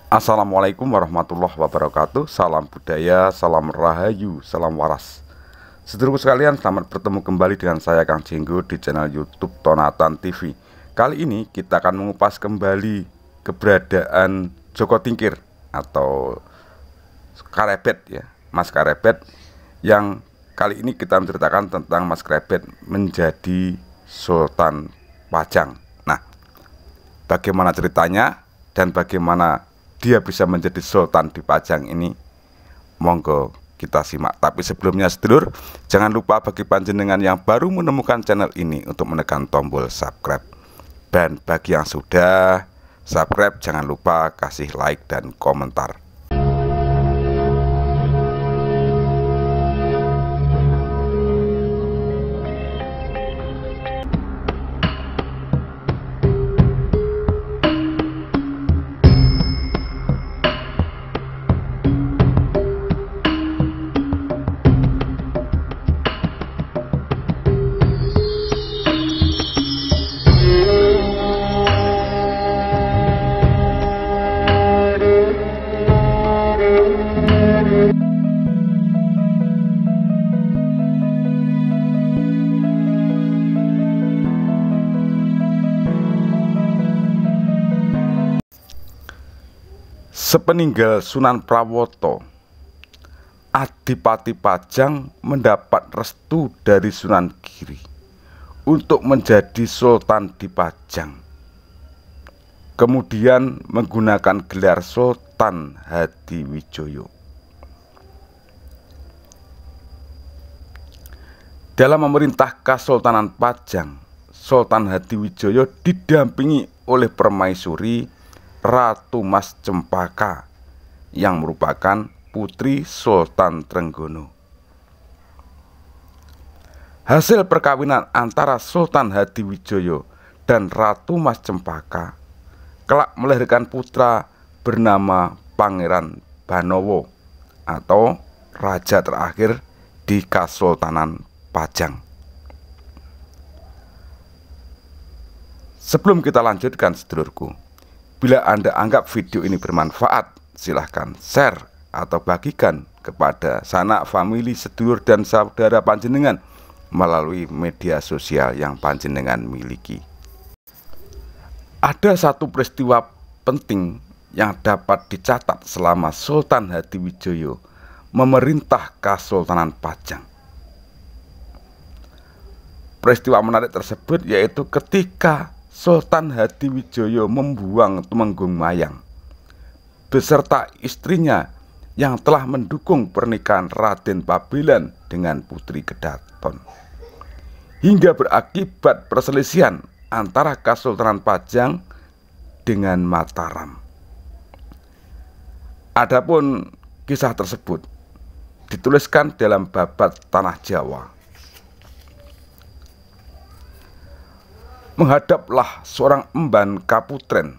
Assalamualaikum warahmatullahi wabarakatuh. Salam budaya, salam rahayu, salam waras. Sedulurku sekalian, selamat bertemu kembali dengan saya Kang Jenggo di channel YouTube Tonatan TV. Kali ini kita akan mengupas kembali keberadaan Joko Tingkir atau Karebet ya, Mas Karebet, yang kali ini kita menceritakan tentang Mas Karebet menjadi Sultan Pajang. Nah, bagaimana ceritanya dan bagaimana dia bisa menjadi sultan di Pajang ini, monggo kita simak. Tapi sebelumnya sedulur, jangan lupa bagi panjenengan yang baru menemukan channel ini untuk menekan tombol subscribe. Dan bagi yang sudah subscribe, jangan lupa kasih like dan komentar. Sepeninggal Sunan Prawoto, Adipati Pajang mendapat restu dari Sunan Giri untuk menjadi sultan di Pajang. Kemudian menggunakan gelar Sultan Hadiwijoyo. Dalam memerintah Kesultanan Pajang, Sultan Hadiwijoyo didampingi oleh permaisuri Ratu Mas Cempaka yang merupakan putri Sultan Trenggono. Hasil perkawinan antara Sultan Hadiwijoyo dan Ratu Mas Cempaka kelak melahirkan putra bernama Pangeran Banowo atau raja terakhir di Kesultanan Pajang. Sebelum kita lanjutkan sedulurku, bila Anda anggap video ini bermanfaat, silahkan share atau bagikan kepada sanak, famili, sedulur, dan saudara panjenengan melalui media sosial yang panjenengan miliki. Ada satu peristiwa penting yang dapat dicatat selama Sultan Hadiwijoyo memerintah Kesultanan Pajang. Peristiwa menarik tersebut yaitu ketika Sultan Hadiwijoyo membuang Tumenggung Mayang beserta istrinya yang telah mendukung pernikahan Raden Pabelan dengan Putri Kedaton, hingga berakibat perselisihan antara Kesultanan Pajang dengan Mataram. Adapun kisah tersebut dituliskan dalam Babad Tanah Jawa. Menghadaplah seorang emban kaputren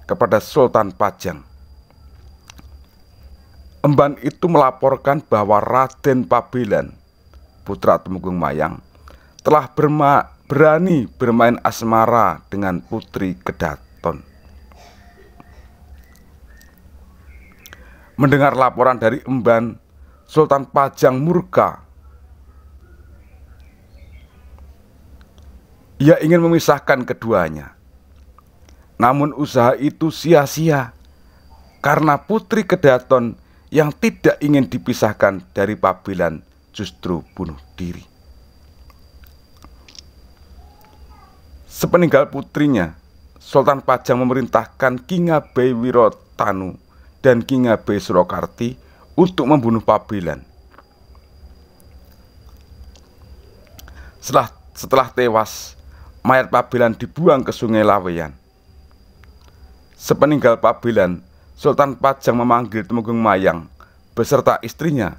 kepada Sultan Pajang. Emban itu melaporkan bahwa Raden Pabelan, putra Tumenggung Mayang, telah berani bermain asmara dengan Putri Kedaton. Mendengar laporan dari emban, Sultan Pajang murka. Ia ingin memisahkan keduanya. Namun usaha itu sia-sia karena Putri Kedaton yang tidak ingin dipisahkan dari Pabelan justru bunuh diri. Sepeninggal putrinya, Sultan Pajang memerintahkan Ki Ngabai Wirotanu dan Ki Ngabai Surakarti untuk membunuh Pabelan. Setelah tewas, mayat Pabelan dibuang ke Sungai Laweyan. Sepeninggal Pabelan, Sultan Pajang memanggil Tumenggung Mayang beserta istrinya,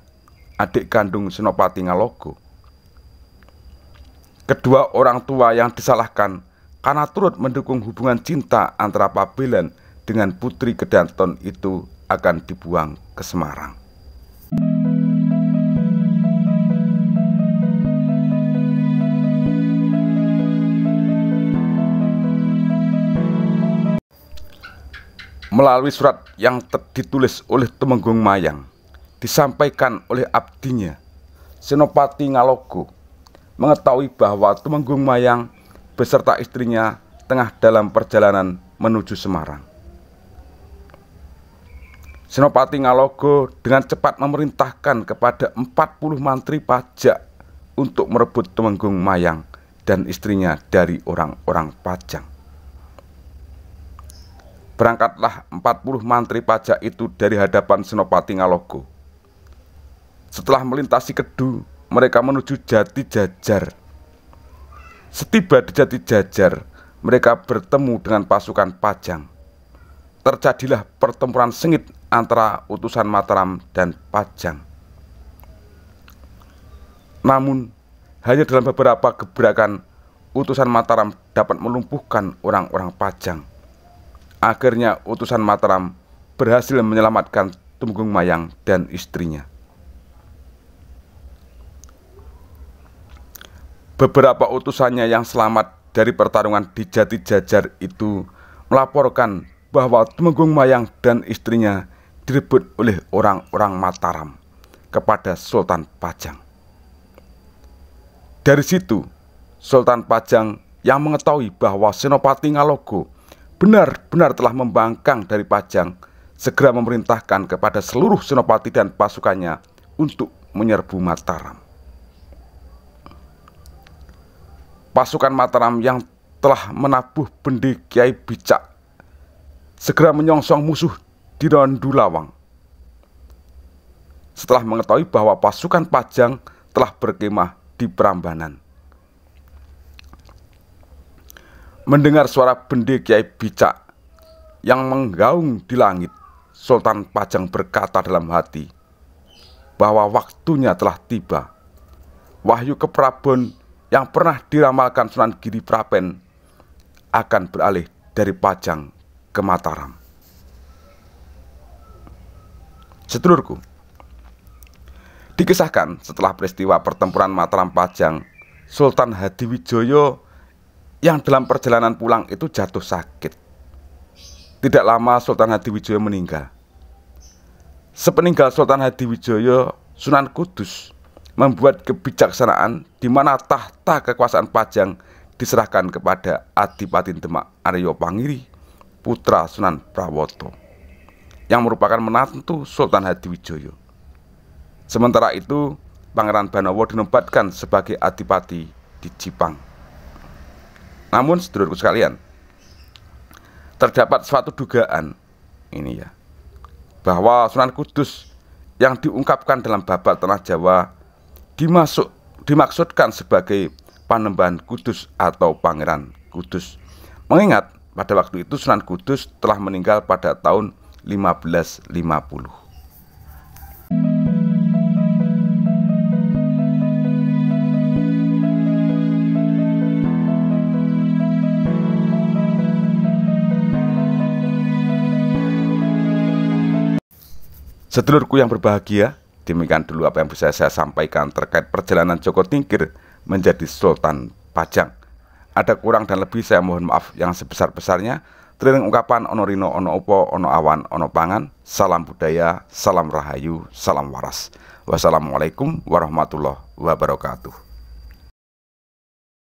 adik kandung Senopati Ngalogo. Kedua orang tua yang disalahkan karena turut mendukung hubungan cinta antara Pabelan dengan Putri Kedaton itu akan dibuang ke Semarang. Melalui surat yang ditulis oleh Tumenggung Mayang, disampaikan oleh abdinya, Senopati Ngalogo, mengetahui bahwa Tumenggung Mayang beserta istrinya tengah dalam perjalanan menuju Semarang. Senopati Ngalogo dengan cepat memerintahkan kepada 40 mantri pajak untuk merebut Tumenggung Mayang dan istrinya dari orang-orang Pajang. Berangkatlah 40 mantri pajak itu dari hadapan Senopati Ngalogo. Setelah melintasi Kedu, mereka menuju Jati Jajar. Setiba di Jati Jajar, mereka bertemu dengan pasukan Pajang. Terjadilah pertempuran sengit antara utusan Mataram dan Pajang. Namun, hanya dalam beberapa gebrakan, utusan Mataram dapat melumpuhkan orang-orang Pajang. Akhirnya utusan Mataram berhasil menyelamatkan Tumenggung Mayang dan istrinya. Beberapa utusannya yang selamat dari pertarungan di Jati Jajar itu melaporkan bahwa Tumenggung Mayang dan istrinya direbut oleh orang-orang Mataram kepada Sultan Pajang. Dari situ, Sultan Pajang yang mengetahui bahwa Senopati Ngalogo benar-benar telah membangkang dari Pajang, segera memerintahkan kepada seluruh senopati dan pasukannya untuk menyerbu Mataram. Pasukan Mataram yang telah menabuh bendi Kiai Bicak segera menyongsong musuh di Randu Lawang. Setelah mengetahui bahwa pasukan Pajang telah berkemah di Prambanan. Mendengar suara bendi Kiai Bicak yang menggaung di langit, Sultan Pajang berkata dalam hati bahwa waktunya telah tiba. Wahyu keprabon yang pernah diramalkan Sunan Giri Prapen akan beralih dari Pajang ke Mataram. Sedulurku, dikisahkan setelah peristiwa pertempuran Mataram Pajang, Sultan Hadiwijoyo yang dalam perjalanan pulang itu jatuh sakit. Tidak lama Sultan Hadiwijoyo meninggal. Sepeninggal Sultan Hadiwijoyo, Sunan Kudus membuat kebijaksanaan di mana tahta kekuasaan Pajang diserahkan kepada Adipati Demak Aryo Pangiri, putra Sunan Prawoto, yang merupakan menantu Sultan Hadiwijoyo. Sementara itu, Pangeran Banowo dinobatkan sebagai adipati di Jipang. Namun, sedulurku sekalian, terdapat suatu dugaan ini ya, bahwa Sunan Kudus yang diungkapkan dalam Babad Tanah Jawa dimaksudkan sebagai Panembahan Kudus atau Pangeran Kudus. Mengingat pada waktu itu Sunan Kudus telah meninggal pada tahun 1550. Sedulurku yang berbahagia, demikian dulu apa yang bisa saya sampaikan terkait perjalanan Joko Tingkir menjadi Sultan Pajang. Ada kurang dan lebih saya mohon maaf yang sebesar-besarnya. Trailing ungkapan ono rino ono opo ono awan ono pangan. Salam budaya, salam rahayu, salam waras. Wassalamualaikum warahmatullahi wabarakatuh.